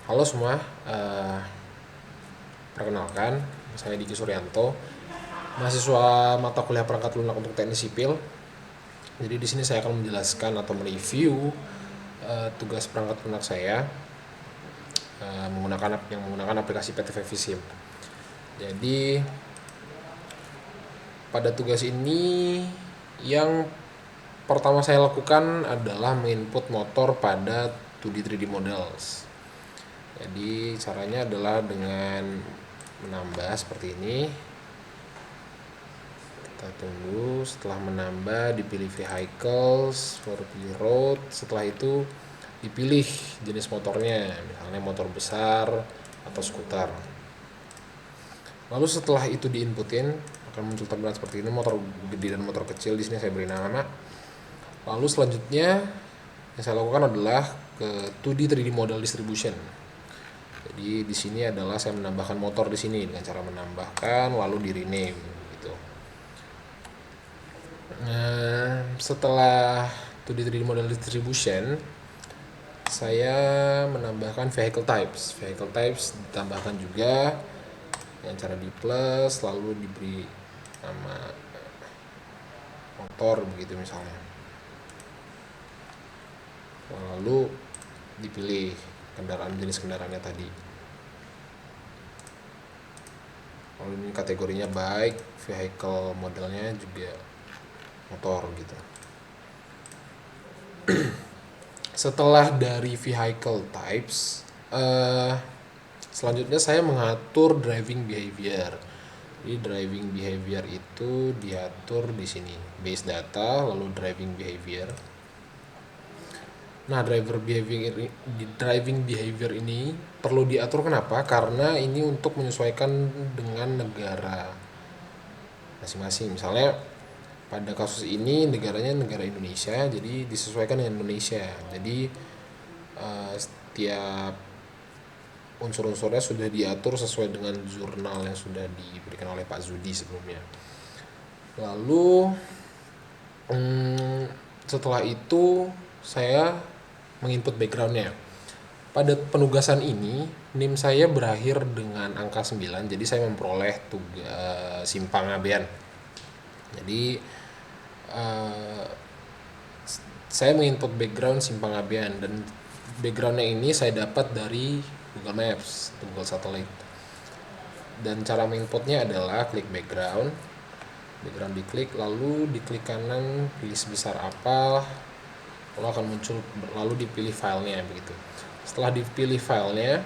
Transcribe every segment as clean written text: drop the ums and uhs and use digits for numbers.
Halo semua, perkenalkan, saya Diki Suryanto, mahasiswa mata kuliah perangkat lunak untuk teknik sipil. Jadi di sini saya akan menjelaskan atau mereview tugas perangkat lunak saya menggunakan aplikasi PTV Visim. Jadi pada tugas ini yang pertama saya lakukan adalah menginput motor pada 2D 3D models. Jadi caranya adalah dengan menambah seperti ini. Kita tunggu, setelah menambah dipilih vehicles, baru pilih road. Setelah itu dipilih jenis motornya, misalnya motor besar atau skuter. Lalu setelah itu diinputin akan muncul tampilan seperti ini, motor gede dan motor kecil. Di sini saya beri nama. Lalu selanjutnya yang saya lakukan adalah ke 2D 3D model distribution. Jadi di sini adalah saya menambahkan motor di sini dengan cara menambahkan lalu di rename gitu. Nah, setelah 2D 3D model distribution, saya menambahkan vehicle types. Vehicle types ditambahkan juga dengan cara di plus lalu diberi nama motor begitu misalnya. Lalu dipilih jenis kendaraannya tadi. Lalu ini kategorinya baik, vehicle modelnya juga motor gitu. Setelah dari vehicle types, selanjutnya saya mengatur driving behavior. Jadi driving behavior itu diatur di sini, base data lalu driving behavior. Nah, driving behavior ini perlu diatur kenapa? Karena ini untuk menyesuaikan dengan negara masing-masing. Misalnya pada kasus ini negaranya negara Indonesia, jadi disesuaikan dengan Indonesia. Jadi setiap unsur-unsurnya sudah diatur sesuai dengan jurnal yang sudah diberikan oleh Pak Zudi sebelumnya. Lalu setelah itu saya menginput backgroundnya. Pada penugasan ini NIM saya berakhir dengan angka 9, jadi saya memperoleh tugas simpang abean. Jadi saya menginput background simpang abean dan backgroundnya ini saya dapat dari Google Maps, Google Satellite. Dan cara menginputnya adalah klik background diklik, lalu diklik kanan pilih sebesar apa, lalu akan muncul, lalu dipilih filenya begitu. Setelah dipilih filenya,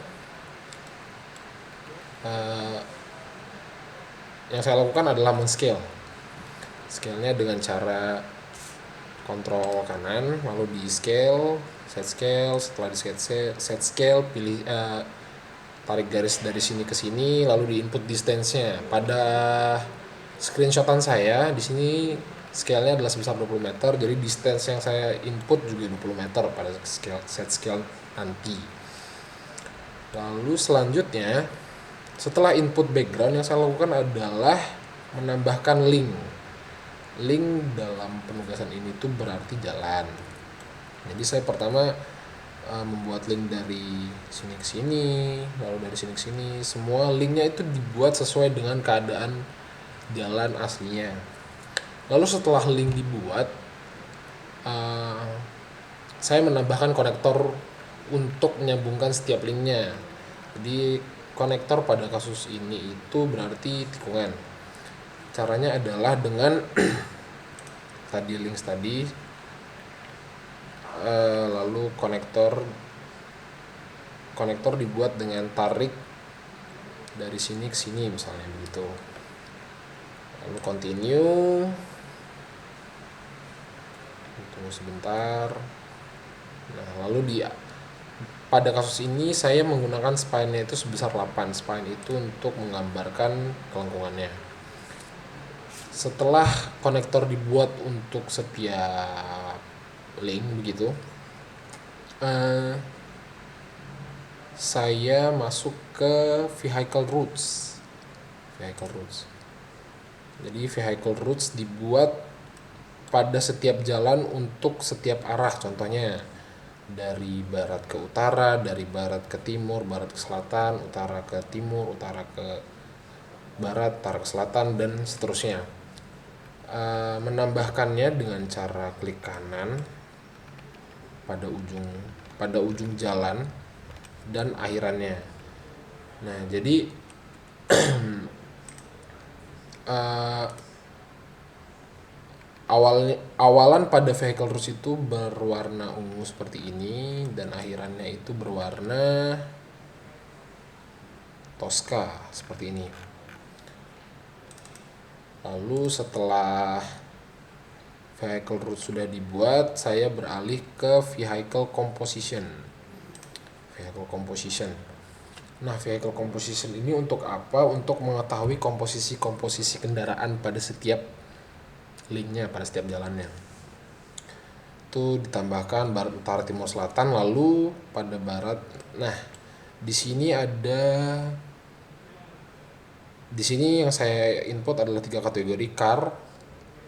yang saya lakukan adalah men-scale. Scale-nya dengan cara kontrol kanan, lalu di scale, set scale. Setelah di set scale, pilih tarik garis dari sini ke sini, lalu di input distance-nya. Pada screenshotan saya di sini scale-nya adalah sebesar 20 meter, jadi distance yang saya input juga 20 meter pada set scale nanti. Lalu selanjutnya, setelah input background, yang saya lakukan adalah menambahkan link. Link dalam penugasan ini tuh berarti jalan. Jadi saya pertama membuat link dari sini ke sini, lalu dari sini ke sini. Semua linknya itu dibuat sesuai dengan keadaan jalan aslinya. Lalu setelah link dibuat, saya menambahkan konektor untuk menyambungkan setiap linknya. Jadi konektor pada kasus ini itu berarti tikungan. Caranya adalah dengan tadi links tadi, lalu konektor dibuat dengan tarik dari sini ke sini misalnya begitu. Lalu continue, tunggu sebentar. Nah, lalu pada kasus ini saya menggunakan spine-nya itu sebesar 8. Spine itu untuk menggambarkan kelengkungannya. Setelah konektor dibuat untuk setiap link begitu, saya masuk ke vehicle routes. Jadi vehicle routes dibuat pada setiap jalan untuk setiap arah. Contohnya dari barat ke utara, dari barat ke timur, barat ke selatan, utara ke timur, utara ke barat, utara ke selatan, dan seterusnya. Menambahkannya dengan cara klik kanan pada ujung jalan dan akhirannya. Nah, jadi uh, awalan pada vehicle rules itu berwarna ungu seperti ini dan akhirannya itu berwarna Tosca seperti ini. Lalu setelah vehicle route sudah dibuat, saya beralih ke vehicle composition. Nah, vehicle composition ini untuk apa? Untuk mengetahui komposisi kendaraan pada setiap linknya, pada setiap jalannya. Itu ditambahkan barat, utara, timur, selatan, lalu pada barat. Nah, di sini yang saya input adalah 3 kategori: car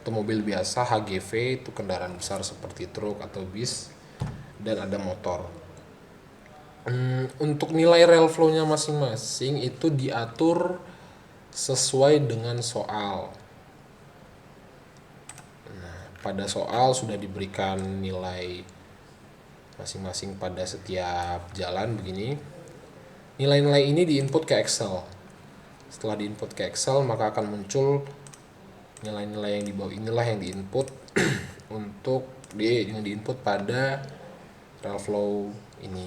itu mobil biasa, HGV itu kendaraan besar seperti truk atau bis, dan ada motor. Untuk nilai rail flow-nya masing-masing itu diatur sesuai dengan soal. Nah, pada soal sudah diberikan nilai masing-masing pada setiap jalan begini. Nilai-nilai ini diinput ke Excel. Setelah diinput ke Excel, maka akan muncul nilai-nilai yang di bawah inilah yang diinput untuk yang diinput pada rail flow ini.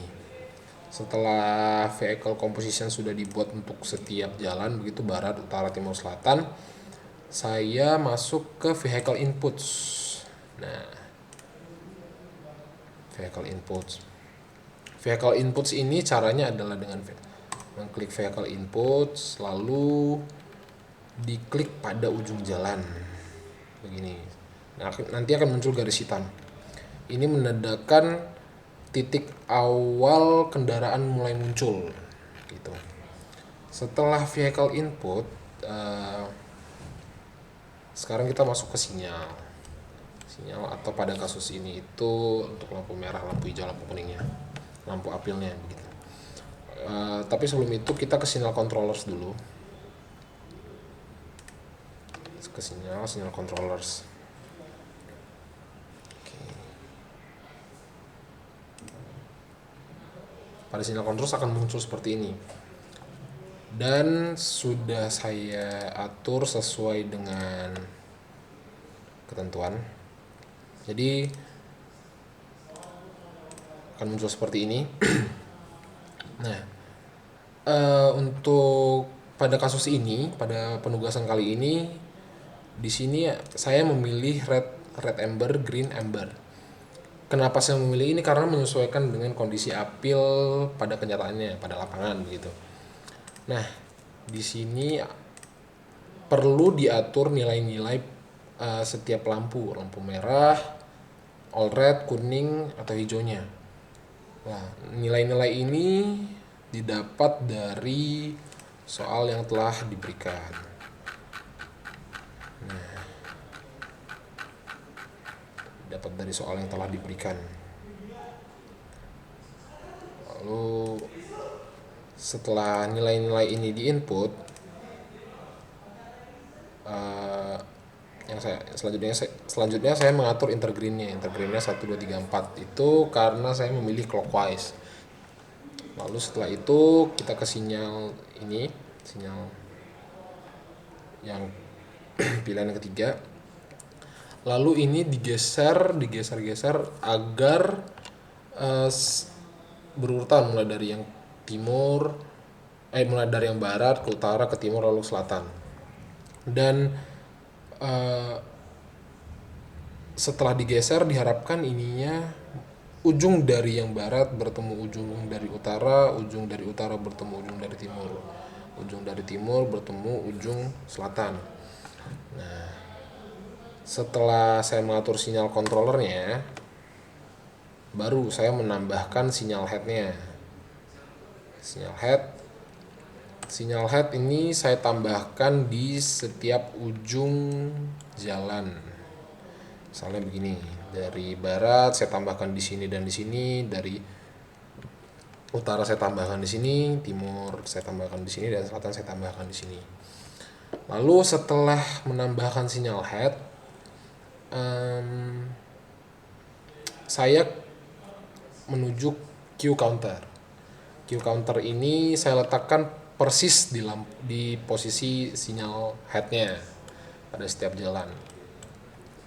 Setelah vehicle composition sudah dibuat untuk setiap jalan, begitu barat, utara, timur, selatan, saya masuk ke vehicle inputs. Nah, vehicle inputs ini caranya adalah dengan mengklik vehicle inputs, lalu diklik pada ujung jalan begini. Nah, nanti akan muncul garis hitam. Ini menandakan titik awal kendaraan mulai muncul gitu. Setelah vehicle input, sekarang kita masuk ke sinyal atau pada kasus ini itu untuk lampu merah, lampu hijau, lampu kuningnya, lampu apilnya begitu. Tapi sebelum itu kita ke sinyal controllers dulu. Ke sinyal controllers. Pada sinyal controllers akan muncul seperti ini. Dan sudah saya atur sesuai dengan ketentuan. Jadi akan muncul seperti ini. Nah, untuk pada kasus ini, pada penugasan kali ini, di sini saya memilih red amber, green amber. Kenapa saya memilih ini? Karena menyesuaikan dengan kondisi apil pada kenyataannya, pada lapangan begitu. Nah, di sini perlu diatur nilai-nilai setiap lampu merah, all red, kuning, atau hijaunya. Nah, nilai-nilai ini didapat dari soal yang telah diberikan. Nah, dapat dari soal yang telah diberikan. Lalu setelah nilai-nilai ini diinput, yang selanjutnya saya mengatur intergreennya 1, 2, 3, 4 itu karena saya memilih clockwise. Lalu setelah itu kita ke sinyal ini, sinyal yang pilihan yang ketiga. Lalu ini digeser agar berurutan mulai dari yang mulai dari yang barat ke utara ke timur lalu selatan. Dan setelah digeser diharapkan ininya ujung dari yang barat bertemu ujung dari utara, ujung dari utara bertemu ujung dari timur, ujung dari timur bertemu ujung selatan. Nah, setelah saya mengatur sinyal controllernya, baru saya menambahkan sinyal headnya. Sinyal head ini saya tambahkan di setiap ujung jalan. Misalnya begini, dari barat saya tambahkan di sini dan di sini, dari utara saya tambahkan di sini, timur saya tambahkan di sini, dan selatan saya tambahkan di sini. Lalu setelah menambahkan sinyal head, saya menuju Q counter. Q counter ini saya letakkan persis di posisi sinyal headnya pada setiap jalan,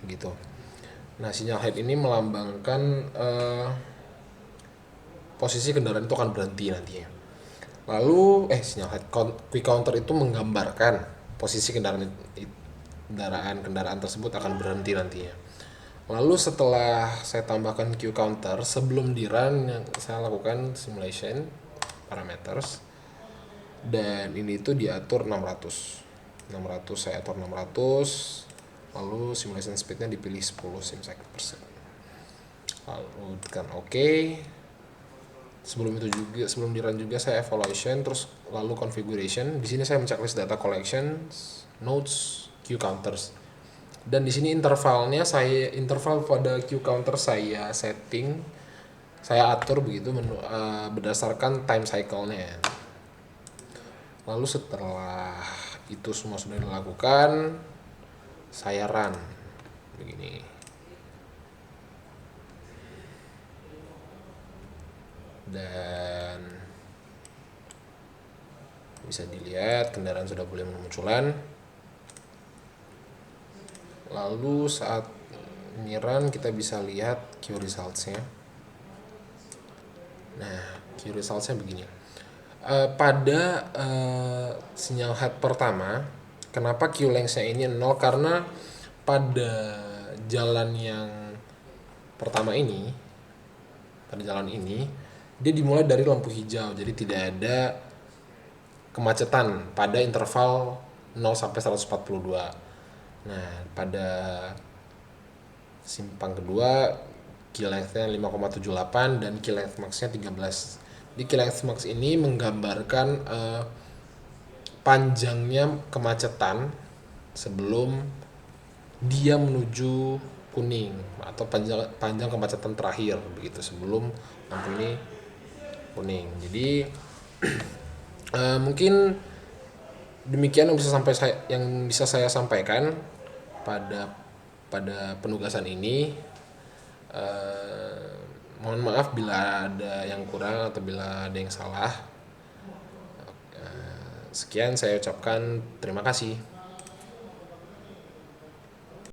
gitu. Nah, sinyal head ini melambangkan posisi kendaraan itu akan berhenti nantinya. Lalu sinyal head quick counter itu menggambarkan posisi kendaraan tersebut akan berhenti nantinya. Lalu setelah saya tambahkan Q counter, sebelum di run yang saya lakukan simulation parameters, dan ini itu diatur 600. Saya atur 600, lalu simulation speednya dipilih 10 sim/second per second. Lalu tekan OK. Sebelum di run juga saya evaluation, terus lalu configuration. Di sini saya menceklis data collections, nodes, Q counters. Dan di sini interval pada Q counter saya setting, saya atur begitu berdasarkan time cycle-nya. Lalu setelah itu semua sudah dilakukan, saya run begini. Dan bisa dilihat kendaraan sudah boleh bermunculan. Lalu saat ini run kita bisa lihat Q results-nya. Nah, Q results-nya begini. Pada sinyal head pertama, kenapa Q length-nya ini 0? Karena pada jalan yang pertama ini, dia dimulai dari lampu hijau, jadi tidak ada kemacetan pada interval 0 sampai 142. Nah, pada simpang kedua key length-nya 5,78 dan key length max-nya 13. Di key length max ini menggambarkan panjangnya kemacetan sebelum dia menuju kuning, atau panjang kemacetan terakhir begitu sebelum lampu ini kuning. Jadi mungkin demikian yang bisa saya sampaikan pada penugasan ini. Mohon maaf bila ada yang kurang atau bila ada yang salah. Sekian saya ucapkan terima kasih.